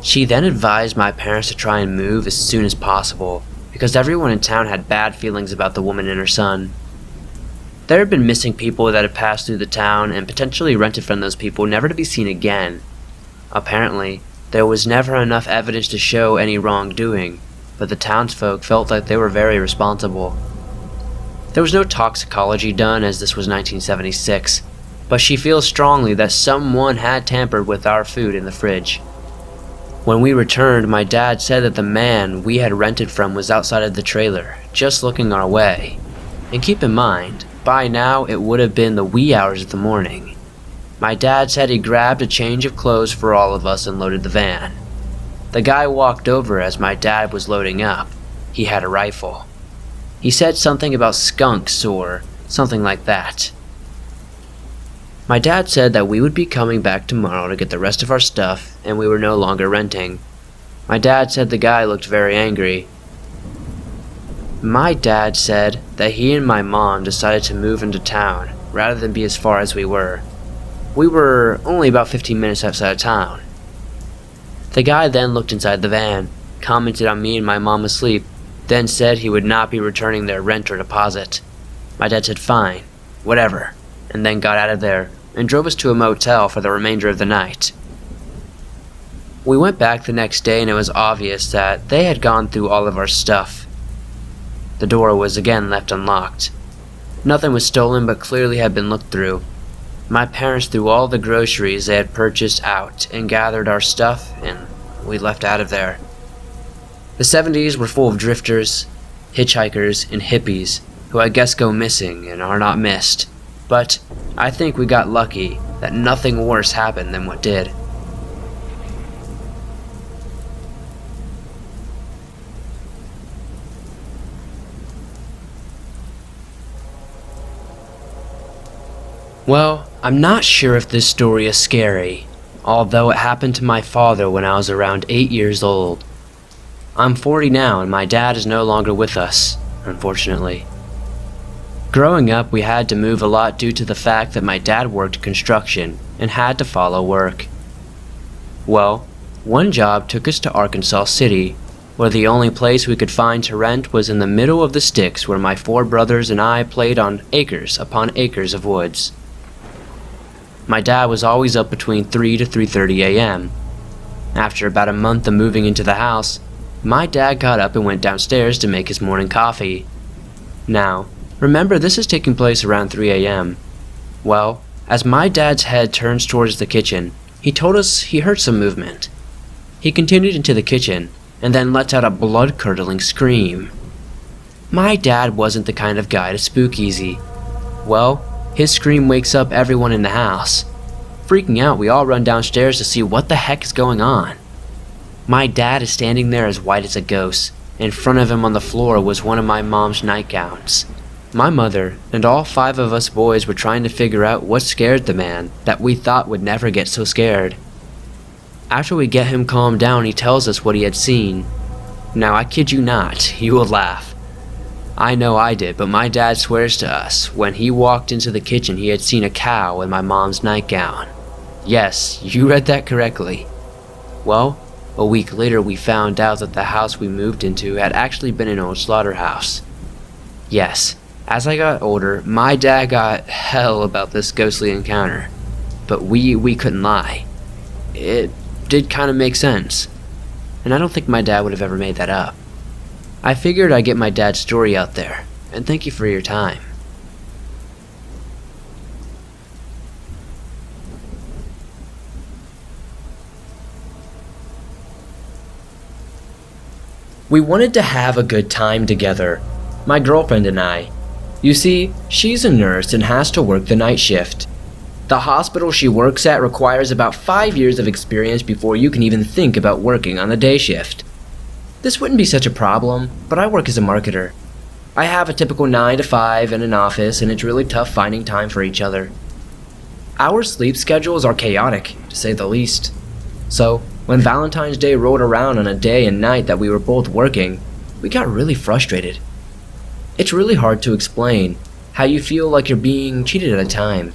She then advised my parents to try and move as soon as possible, because everyone in town had bad feelings about the woman and her son. There had been missing people that had passed through the town and potentially rented from those people, never to be seen again. Apparently, there was never enough evidence to show any wrongdoing, but the townsfolk felt like they were very responsible. There was no toxicology done as this was 1976, but she feels strongly that someone had tampered with our food in the fridge. When we returned, my dad said that the man we had rented from was outside of the trailer, just looking our way. And keep in mind, by now it would have been the wee hours of the morning. My dad said he grabbed a change of clothes for all of us and loaded the van. The guy walked over as my dad was loading up. He had a rifle. He said something about skunks or something like that. My dad said that we would be coming back tomorrow to get the rest of our stuff and we were no longer renting. My dad said the guy looked very angry. My dad said that he and my mom decided to move into town rather than be as far as we were. We were only about 15 minutes outside of town. The guy then looked inside the van, commented on me and my mom asleep, then said he would not be returning their rent or deposit. My dad said fine, whatever, and then got out of there and drove us to a motel for the remainder of the night. We went back the next day and it was obvious that they had gone through all of our stuff. The door was again left unlocked. Nothing was stolen but clearly had been looked through. My parents threw all the groceries they had purchased out and gathered our stuff and we left out of there. The 70s were full of drifters, hitchhikers, and hippies who I guess go missing and are not missed. But I think we got lucky that nothing worse happened than what did. Well, I'm not sure if this story is scary, although it happened to my father when I was around 8 years old. I'm 40 now and my dad is no longer with us, unfortunately. Growing up, we had to move a lot due to the fact that my dad worked construction and had to follow work. Well, one job took us to Arkansas City, where the only place we could find to rent was in the middle of the sticks where my 4 brothers and I played on acres upon acres of woods. My dad was always up between 3 to 3:30 a.m. After about a month of moving into the house, my dad got up and went downstairs to make his morning coffee. Now, remember this is taking place around 3 a.m. Well, as my dad's head turns towards the kitchen, he told us he heard some movement. He continued into the kitchen and then lets out a blood-curdling scream. My dad wasn't the kind of guy to spook easy. Well, his scream wakes up everyone in the house. Freaking out, we all run downstairs to see what the heck is going on. My dad is standing there as white as a ghost. In front of him on the floor was one of my mom's nightgowns. My mother and all 5 of us boys were trying to figure out what scared the man that we thought would never get so scared. After we get him calmed down, he tells us what he had seen. Now, I kid you not, you will laugh. I know I did, but my dad swears to us when he walked into the kitchen he had seen a cow in my mom's nightgown. Yes, you read that correctly. Well, a week later we found out that the house we moved into had actually been an old slaughterhouse. Yes, as I got older, my dad got hell about this ghostly encounter, but we couldn't lie. It did kind of make sense, and I don't think my dad would have ever made that up. I figured I'd get my dad's story out there, and thank you for your time. We wanted to have a good time together, my girlfriend and I. You see, she's a nurse and has to work the night shift. The hospital she works at requires about 5 years of experience before you can even think about working on the day shift. This wouldn't be such a problem, but I work as a marketer. I have a typical 9 to 5 in an office, and it's really tough finding time for each other. Our sleep schedules are chaotic, to say the least. So, when Valentine's Day rolled around on a day and night that we were both working, we got really frustrated. It's really hard to explain how you feel like you're being cheated at a time.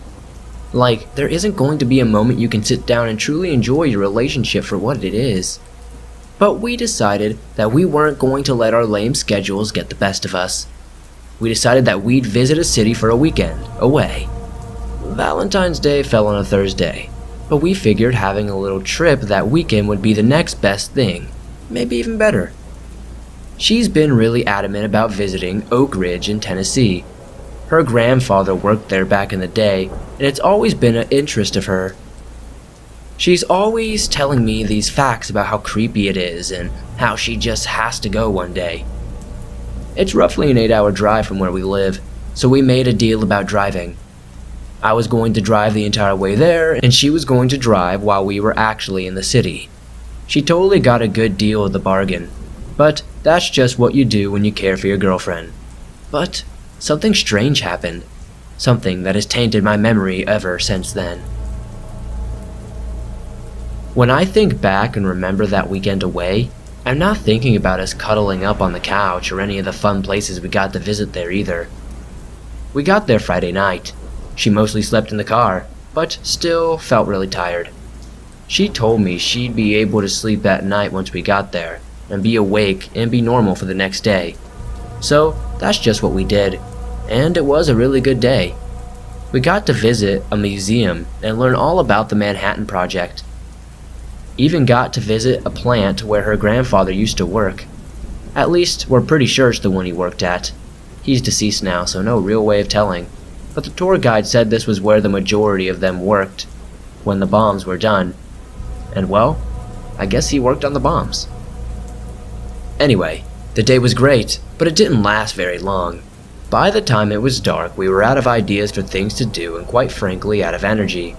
Like, there isn't going to be a moment you can sit down and truly enjoy your relationship for what it is. But we decided that we weren't going to let our lame schedules get the best of us. We decided that we'd visit a city for a weekend, away. Valentine's Day fell on a Thursday, but we figured having a little trip that weekend would be the next best thing, maybe even better. She's been really adamant about visiting Oak Ridge in Tennessee. Her grandfather worked there back in the day, and it's always been an interest of her. She's always telling me these facts about how creepy it is and how she just has to go one day. It's roughly an 8-hour drive from where we live, so we made a deal about driving. I was going to drive the entire way there, and she was going to drive while we were actually in the city. She totally got a good deal of the bargain, but that's just what you do when you care for your girlfriend. But something strange happened, something that has tainted my memory ever since then. When I think back and remember that weekend away, I'm not thinking about us cuddling up on the couch or any of the fun places we got to visit there either. We got there Friday night. She mostly slept in the car, but still felt really tired. She told me she'd be able to sleep at night once we got there, and be awake and be normal for the next day. So that's just what we did, and it was a really good day. We got to visit a museum and learn all about the Manhattan Project. Even got to visit a plant where her grandfather used to work. At least, we're pretty sure it's the one he worked at. He's deceased now, so no real way of telling. But the tour guide said this was where the majority of them worked when the bombs were done. And well, I guess he worked on the bombs. Anyway, the day was great, but it didn't last very long. By the time it was dark, we were out of ideas for things to do and quite frankly out of energy.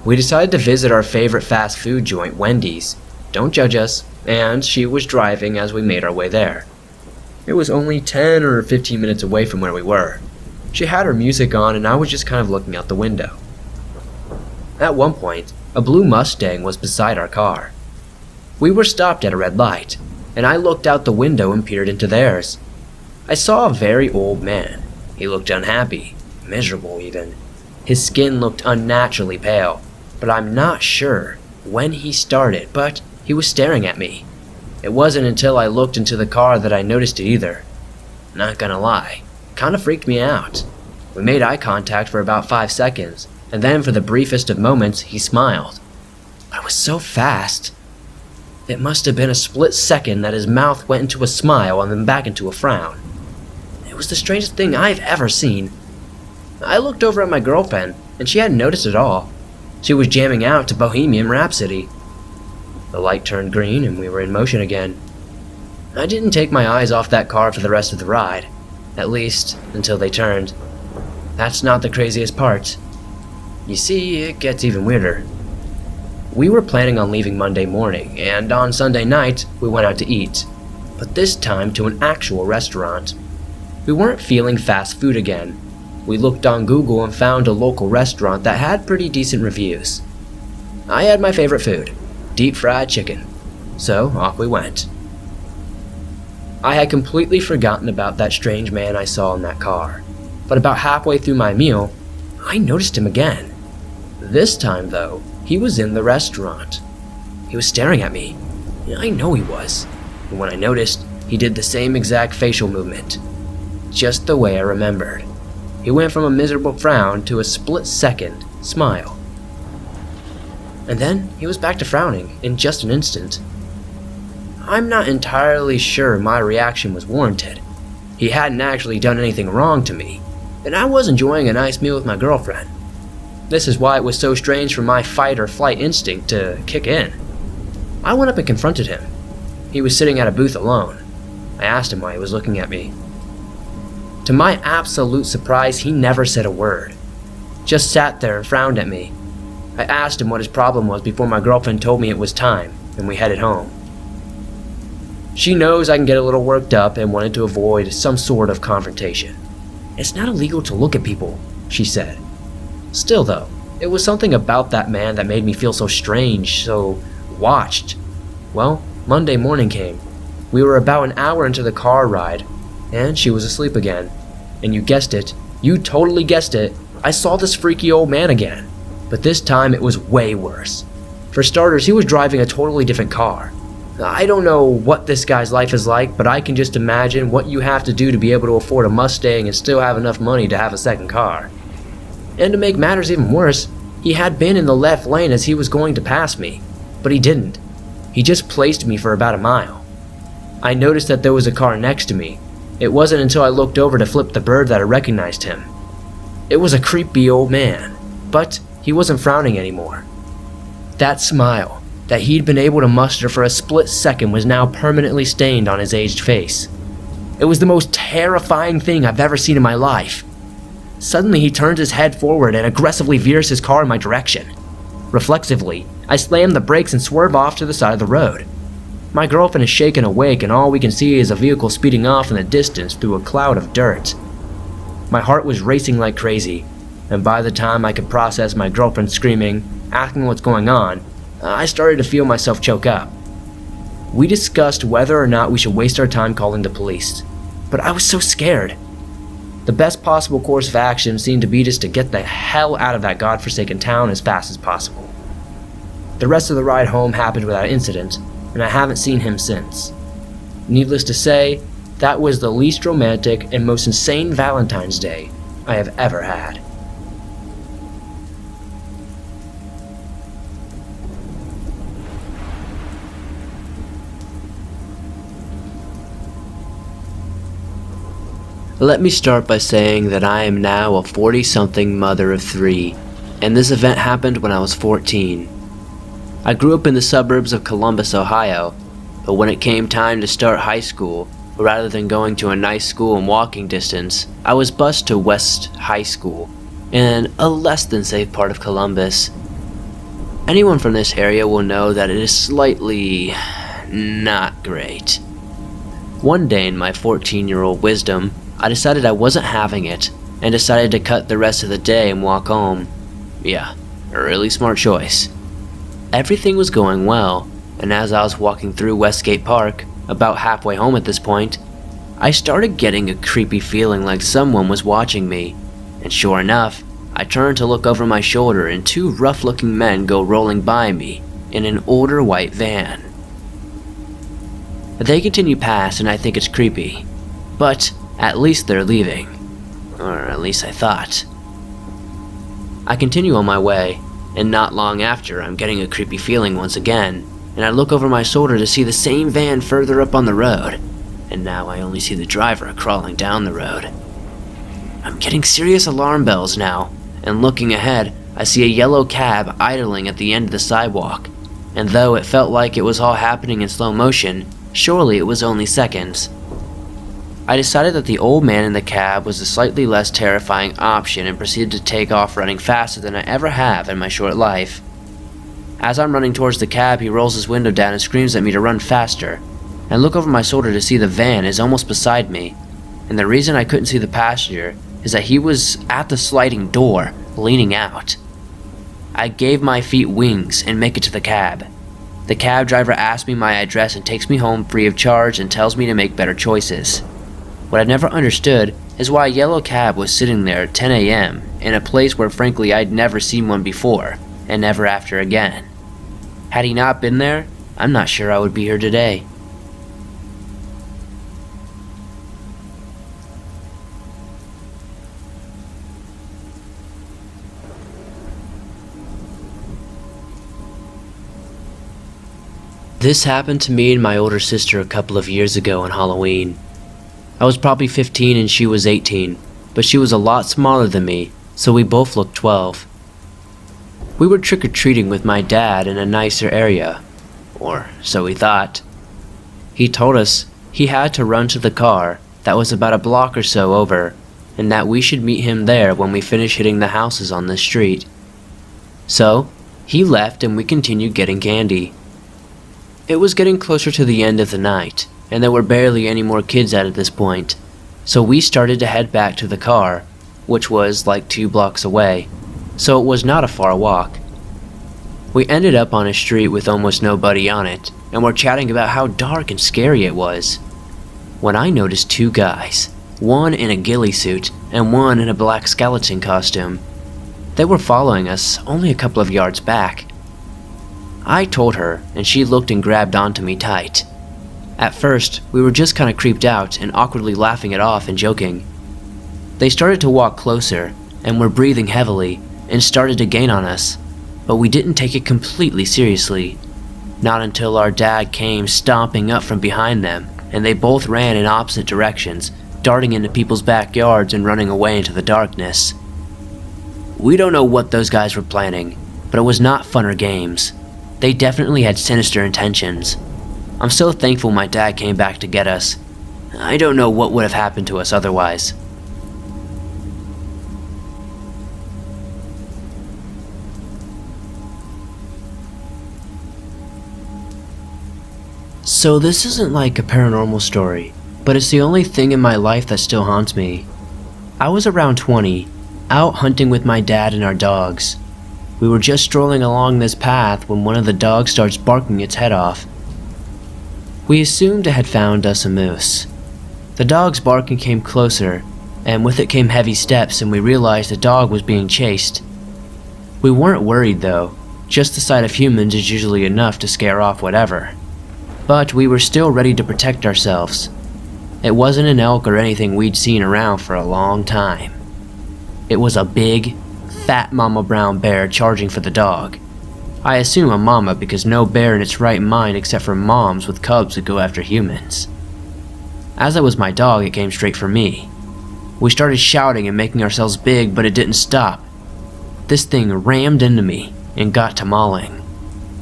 We decided to visit our favorite fast food joint, Wendy's. Don't judge us. And she was driving as we made our way there. It was only 10 or 15 minutes away from where we were. She had her music on and I was just kind of looking out the window. At one point, a blue Mustang was beside our car. We were stopped at a red light, and I looked out the window and peered into theirs. I saw a very old man. He looked unhappy, miserable even. His skin looked unnaturally pale. But I'm not sure when he started, but he was staring at me. It wasn't until I looked into the car that I noticed it either. Not gonna lie, kinda freaked me out. We made eye contact for about 5 seconds, and then for the briefest of moments, he smiled. But it was so fast. It must have been a split second that his mouth went into a smile and then back into a frown. It was the strangest thing I've ever seen. I looked over at my girlfriend, and she hadn't noticed at all. She was jamming out to Bohemian Rhapsody. The light turned green and we were in motion again. I didn't take my eyes off that car for the rest of the ride, at least until they turned. That's not the craziest part. You see, it gets even weirder. We were planning on leaving Monday morning, and on Sunday night, we went out to eat, but this time to an actual restaurant. We weren't feeling fast food again. We looked on Google and found a local restaurant that had pretty decent reviews. I had my favorite food, deep fried chicken, so off we went. I had completely forgotten about that strange man I saw in that car, but about halfway through my meal, I noticed him again. This time, though, he was in the restaurant. He was staring at me. I know he was. And when I noticed, he did the same exact facial movement. Just the way I remembered. He went from a miserable frown to a split-second smile. And then he was back to frowning in just an instant. I'm not entirely sure my reaction was warranted. He hadn't actually done anything wrong to me, and I was enjoying a nice meal with my girlfriend. This is why it was so strange for my fight or flight instinct to kick in. I went up and confronted him. He was sitting at a booth alone. I asked him why he was looking at me. To my absolute surprise, he never said a word. Just sat there and frowned at me. I asked him what his problem was before my girlfriend told me it was time, and we headed home. She knows I can get a little worked up and wanted to avoid some sort of confrontation. It's not illegal to look at people, she said. Still though, it was something about that man that made me feel so strange, so watched. Well, Monday morning came. We were about an hour into the car ride, and she was asleep again. And you guessed it, you totally guessed it, I saw this freaky old man again. But this time it was way worse. For starters, he was driving a totally different car. I don't know what this guy's life is like, but I can just imagine what you have to do to be able to afford a Mustang and still have enough money to have a second car. And to make matters even worse, he had been in the left lane as he was going to pass me, but he didn't. He just placed me for about a mile. I noticed that there was a car next to me. It wasn't until I looked over to flip the bird that I recognized him. It was a creepy old man, but he wasn't frowning anymore. That smile that he'd been able to muster for a split second was now permanently stained on his aged face. It was the most terrifying thing I've ever seen in my life. Suddenly he turns his head forward and aggressively veers his car in my direction. Reflexively, I slam the brakes and swerve off to the side of the road. My girlfriend is shaken awake and all we can see is a vehicle speeding off in the distance through a cloud of dirt. My heart was racing like crazy, and by the time I could process my girlfriend screaming, asking what's going on, I started to feel myself choke up. We discussed whether or not we should waste our time calling the police, but I was so scared. The best possible course of action seemed to be just to get the hell out of that godforsaken town as fast as possible. The rest of the ride home happened without incident, and I haven't seen him since. Needless to say, that was the least romantic and most insane Valentine's Day I have ever had. Let me start by saying that I am now a 40-something mother of 3, and this event happened when I was 14. I grew up in the suburbs of Columbus, Ohio, but when it came time to start high school, rather than going to a nice school in walking distance, I was bused to West High School, in a less than safe part of Columbus. Anyone from this area will know that it is slightly not great. One day in my 14-year-old wisdom, I decided I wasn't having it, and decided to cut the rest of the day and walk home. Yeah, a really smart choice. Everything was going well, and as I was walking through Westgate Park, about halfway home at this point, I started getting a creepy feeling like someone was watching me, and sure enough, I turned to look over my shoulder and 2 rough-looking men go rolling by me in an older white van. They continue past and I think it's creepy, but at least they're leaving, or at least I thought. I continue on my way, and not long after I'm getting a creepy feeling once again, and I look over my shoulder to see the same van further up on the road, and now I only see the driver crawling down the road. I'm getting serious alarm bells now, and looking ahead, I see a yellow cab idling at the end of the sidewalk. and though it felt like it was all happening in slow motion, surely it was only seconds. I decided that the old man in the cab was a slightly less terrifying option and proceeded to take off running faster than I ever have in my short life. As I'm running towards the cab, he rolls his window down and screams at me to run faster, and look over my shoulder to see the van is almost beside me, and the reason I couldn't see the passenger is that he was at the sliding door, leaning out. I gave my feet wings and make it to the cab. The cab driver asks me my address and takes me home free of charge and tells me to make better choices. What I never understood is why a yellow cab was sitting there at 10 a.m. in a place where frankly I'd never seen one before, and never after again. Had he not been there, I'm not sure I would be here today. This happened to me and my older sister a couple of years ago on Halloween. I was probably 15 and she was 18, but she was a lot smaller than me, so we both looked 12. We were trick-or-treating with my dad in a nicer area, or so we thought. He told us he had to run to the car that was about a block or so over, and that we should meet him there when we finished hitting the houses on the street. So, he left and we continued getting candy. It was getting closer to the end of the night, and there were barely any more kids out at this point, so we started to head back to the car, which was like 2 blocks away, so it was not a far walk. We ended up on a street with almost nobody on it, and were chatting about how dark and scary it was, when I noticed 2 guys, one in a ghillie suit and one in a black skeleton costume. They were following us only a couple of yards back. I told her, and she looked and grabbed onto me tight. At first, we were just kinda creeped out and awkwardly laughing it off and joking. They started to walk closer, and were breathing heavily, and started to gain on us, but we didn't take it completely seriously. Not until our dad came stomping up from behind them, and they both ran in opposite directions, darting into people's backyards and running away into the darkness. We don't know what those guys were planning, but it was not fun or games. They definitely had sinister intentions. I'm so thankful my dad came back to get us. I don't know what would have happened to us otherwise. So this isn't like a paranormal story, but it's the only thing in my life that still haunts me. I was around 20, out hunting with my dad and our dogs. We were just strolling along this path when one of the dogs starts barking its head off. We assumed it had found us a moose. The dog's barking came closer, and with it came heavy steps, and we realized the dog was being chased. We weren't worried though, just the sight of humans is usually enough to scare off whatever. But we were still ready to protect ourselves. It wasn't an elk or anything we'd seen around for a long time. It was a big, fat mama brown bear charging for the dog. I assume a mama because no bear in its right mind except for moms with cubs would go after humans. As it was my dog, it came straight for me. We started shouting and making ourselves big, but it didn't stop. This thing rammed into me and got to mauling.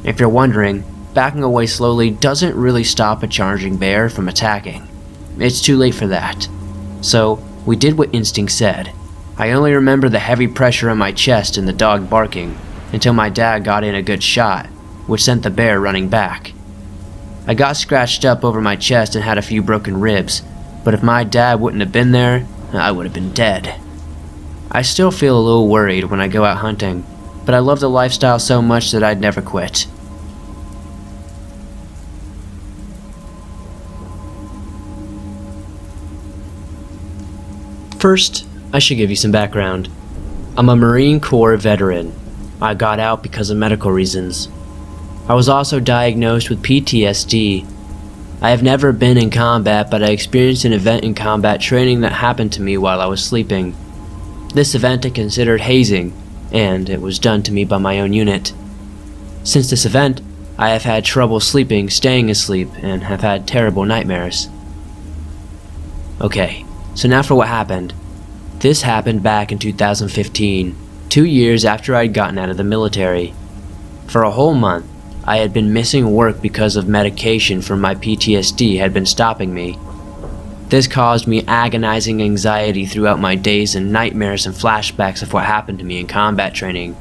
If you're wondering, backing away slowly doesn't really stop a charging bear from attacking. It's too late for that. So, we did what instinct said. I only remember the heavy pressure on my chest and the dog barking, until my dad got in a good shot, which sent the bear running back. I got scratched up over my chest and had a few broken ribs, but if my dad wouldn't have been there, I would have been dead. I still feel a little worried when I go out hunting, but I love the lifestyle so much that I'd never quit. First, I should give you some background. I'm a Marine Corps veteran. I got out because of medical reasons. I was also diagnosed with PTSD. I have never been in combat, but I experienced an event in combat training that happened to me while I was sleeping. This event I considered hazing, and it was done to me by my own unit. Since this event, I have had trouble sleeping, staying asleep, and have had terrible nightmares. Okay, so now for what happened. This happened back in 2015, 2 years after I'd gotten out of the military. For a whole month, I had been missing work because of medication for my PTSD had been stopping me. This caused me agonizing anxiety throughout my days and nightmares and flashbacks of what happened to me in combat training.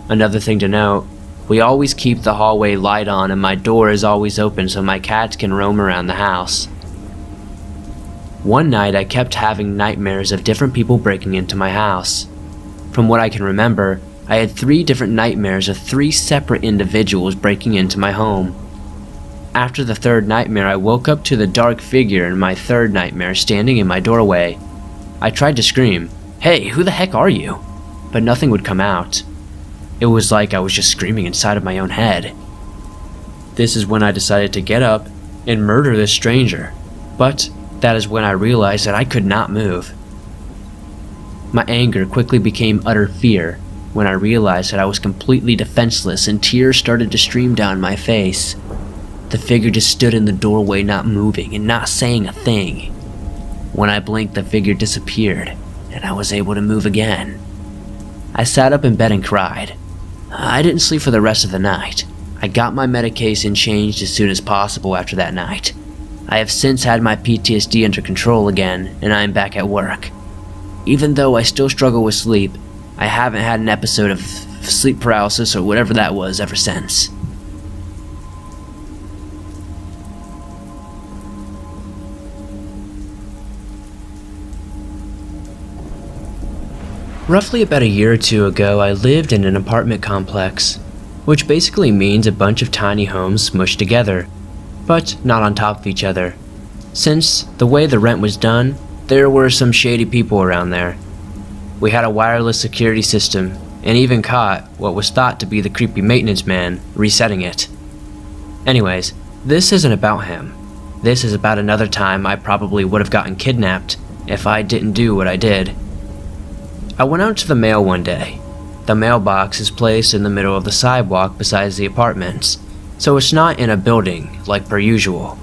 Another thing to note, we always keep the hallway light on and my door is always open so my cats can roam around the house. One night I kept having nightmares of different people breaking into my house. From what I can remember, I had 3 different nightmares of 3 separate individuals breaking into my home. After the 3rd nightmare, I woke up to the dark figure in my 3rd nightmare standing in my doorway. I tried to scream, "Hey, who the heck are you?" But nothing would come out. It was like I was just screaming inside of my own head. This is when I decided to get up and murder this stranger, but that is when I realized that I could not move. My anger quickly became utter fear when I realized that I was completely defenseless and tears started to stream down my face. The figure just stood in the doorway not moving and not saying a thing. When I blinked, the figure disappeared and I was able to move again. I sat up in bed and cried. I didn't sleep for the rest of the night. I got my medication changed as soon as possible after that night. I have since had my PTSD under control again and I am back at work. Even though I still struggle with sleep, I haven't had an episode of sleep paralysis or whatever that was ever since. Roughly about a year or 2 ago, I lived in an apartment complex, which basically means a bunch of tiny homes smushed together, but not on top of each other. Since the way the rent was done, there were some shady people around there. We had a wireless security system, and even caught what was thought to be the creepy maintenance man resetting it. Anyways, this isn't about him. This is about another time I probably would have gotten kidnapped if I didn't do what I did. I went out to the mail one day. The mailbox is placed in the middle of the sidewalk besides the apartments, so it's not in a building like per usual.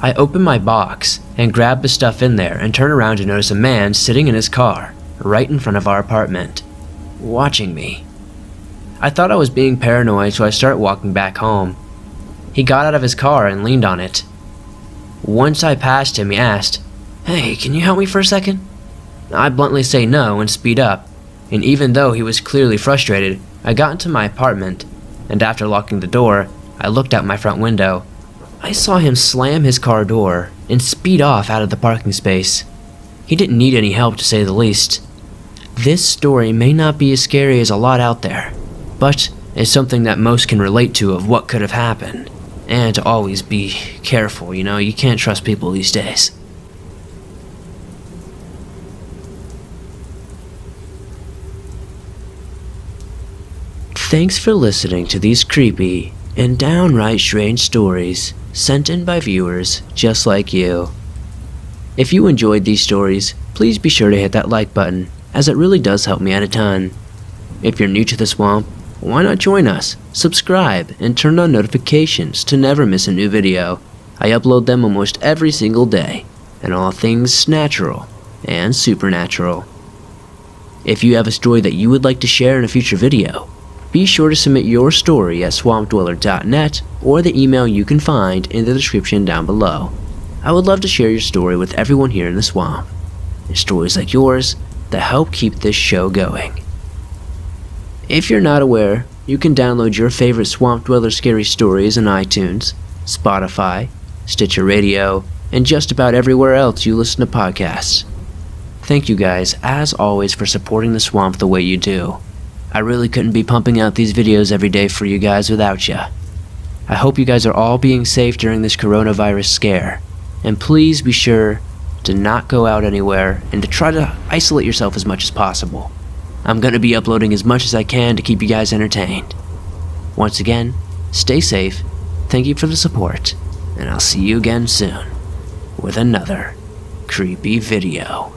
I open my box and grab the stuff in there and turn around to notice a man sitting in his car right in front of our apartment, watching me. I thought I was being paranoid, so I start walking back home. He got out of his car and leaned on it. Once I passed him, he asked, "Hey, can you help me for a second?" I bluntly say no and speed up, and even though he was clearly frustrated, I got into my apartment, and after locking the door, I looked out my front window. I saw him slam his car door and speed off out of the parking space. He didn't need any help, to say the least. This story may not be as scary as a lot out there, but it's something that most can relate to of what could have happened. And to always be careful, you can't trust people these days. Thanks for listening to these creepy and downright strange stories sent in by viewers just like you. If you enjoyed these stories, please be sure to hit that like button, as it really does help me out a ton. If you're new to the swamp, why not join us, subscribe, and turn on notifications to never miss a new video. I upload them almost every single day, and all things natural and supernatural. If you have a story that you would like to share in a future video, be sure to submit your story at swampdweller.net or the email you can find in the description down below. I would love to share your story with everyone here in the swamp. It's stories like yours that help keep this show going. If you're not aware, you can download your favorite Swamp Dweller scary stories on iTunes, Spotify, Stitcher Radio, and just about everywhere else you listen to podcasts. Thank you guys, as always, for supporting the swamp the way you do. I really couldn't be pumping out these videos every day for you guys without you. I hope you guys are all being safe during this coronavirus scare, and please be sure to not go out anywhere and to try to isolate yourself as much as possible. I'm going to be uploading as much as I can to keep you guys entertained. Once again, stay safe, thank you for the support, and I'll see you again soon with another creepy video.